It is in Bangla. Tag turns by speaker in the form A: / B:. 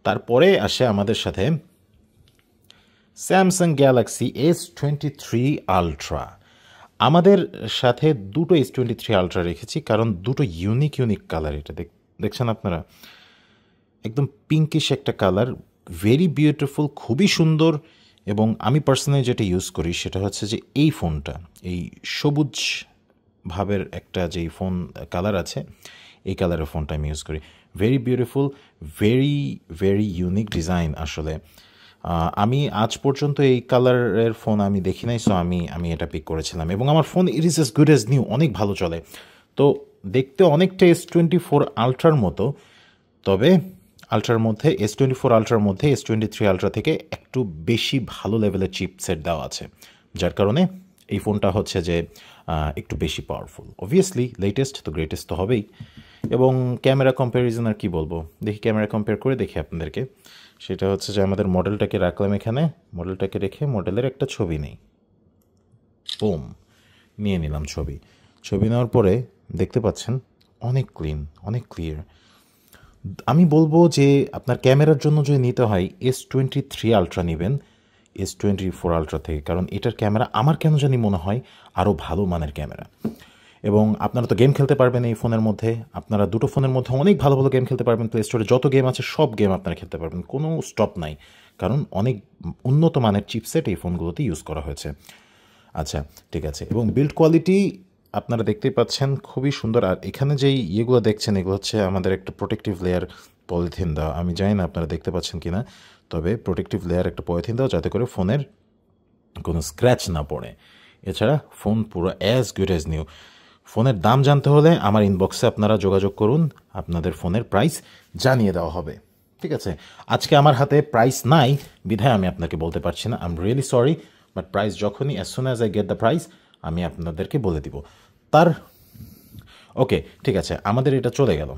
A: তারপরে আসে আমাদের সাথে স্যামসাং গ্যালাক্সি S23 আলট্রা। আমাদের সাথে দুটো S23 আলট্রা রেখেছি, কারণ দুটো ইউনিক কালার। এটা দেখছেন আপনারা, একদম পিঙ্কিশ একটা কালার, ভেরি বিউটিফুল, খুবই সুন্দর। এবং আমি পার্সোনালি যেটা ইউজ করি সেটা হচ্ছে যে এই ফোনটা, এই সবুজ ভাবের একটা যেই ফোন কালার আছে, এই কালারের ফোনটা আমি ইউজ করি। Very beautiful, very unique design. আসলে আমি আজ পর্যন্ত এই কালারের ফোন আমি দেখি নাই, সো আমি এটা পিক করেছিলাম। এবং আমার phone it is S good age new, অনেক ভালো চলে। তো দেখতে অনেকটা S24 আলট্রার মতো, তবে আলট্রার মধ্যে S24 আলট্রার মধ্যে S23 আলট্রা থেকে একটু বেশি ভালো লেভেলের চিপসেট দেওয়া আছে, যার কারণে এই ফোনটা হচ্ছে যে একটু বেশি পাওয়ারফুল। অবভিয়াসলি লেটেস্ট তো গ্রেটেস্ট তো হবেই। এবং ক্যামেরা কম্প্যারিজন আর কি বলবো, দেখি ক্যামেরা কম্পেয়ার করে দেখি আপনাদেরকে। সেটা হচ্ছে যে আমাদের মডেলটাকে রাখলাম এখানে, মডেলটাকে রেখে মডেলের একটা ছবি নেই, বুম, নিয়ে নিলাম ছবি নেওয়ার পরে দেখতে পাচ্ছেন অনেক ক্লিন, অনেক ক্লিয়ার। আমি বলবো যে আপনার ক্যামেরার জন্য যদি নিতে হয় S23 আলট্রা নেবেন S24 আলট্রা থেকে, কারণ এটার ক্যামেরা আমার কেন জানি মনে হয় আরও ভালো মানের ক্যামেরা। এবং আপনারা তো গেম খেলতে পারবেন এই ফোনের মধ্যে, আপনারা দুটো ফোনের মধ্যে অনেক ভালো ভালো গেম খেলতে পারবেন। প্লে স্টোরে যত গেম আছে সব গেম আপনারা খেলতে পারবেন, কোনো স্টপ নাই, কারণ অনেক উন্নত মানের চিপসেট এই ফোনগুলোতে ইউজ করা হয়েছে। আচ্ছা, ঠিক আছে। এবং বিল্ড কোয়ালিটি আপনারা দেখতেই পাচ্ছেন, খুবই সুন্দর। আর এখানে যেই ইয়েগুলো দেখছেন, এগুলো হচ্ছে আমাদের একটা প্রোটেক্টিভ লেয়ার পলিথিন দেওয়া। আমি জানি না আপনারা দেখতে পাচ্ছেন কি না, তবে প্রোটেক্টিভ লেয়ার একটা পলিথিন দেওয়া, যাতে করে ফোনের কোনো স্ক্র্যাচ না পড়ে। এছাড়া ফোন পুরো অ্যাজ গুড অ্যাজ নিউ। ফোনের দাম জানতে হলে আমার ইনবক্সে আপনারা যোগাযোগ করুন, আপনাদের ফোনের প্রাইস জানিয়ে দেওয়া হবে। ঠিক আছে, আজকে আমার হাতে প্রাইস নাই বিধায় আমি আপনাকে বলতে পারছি না, I am really sorry. But price যখনই as soon as I get the price আমি আপনাদেরকে বলে দিব। ওকে, ঠিক আছে, আমাদের এটা চলে গেল।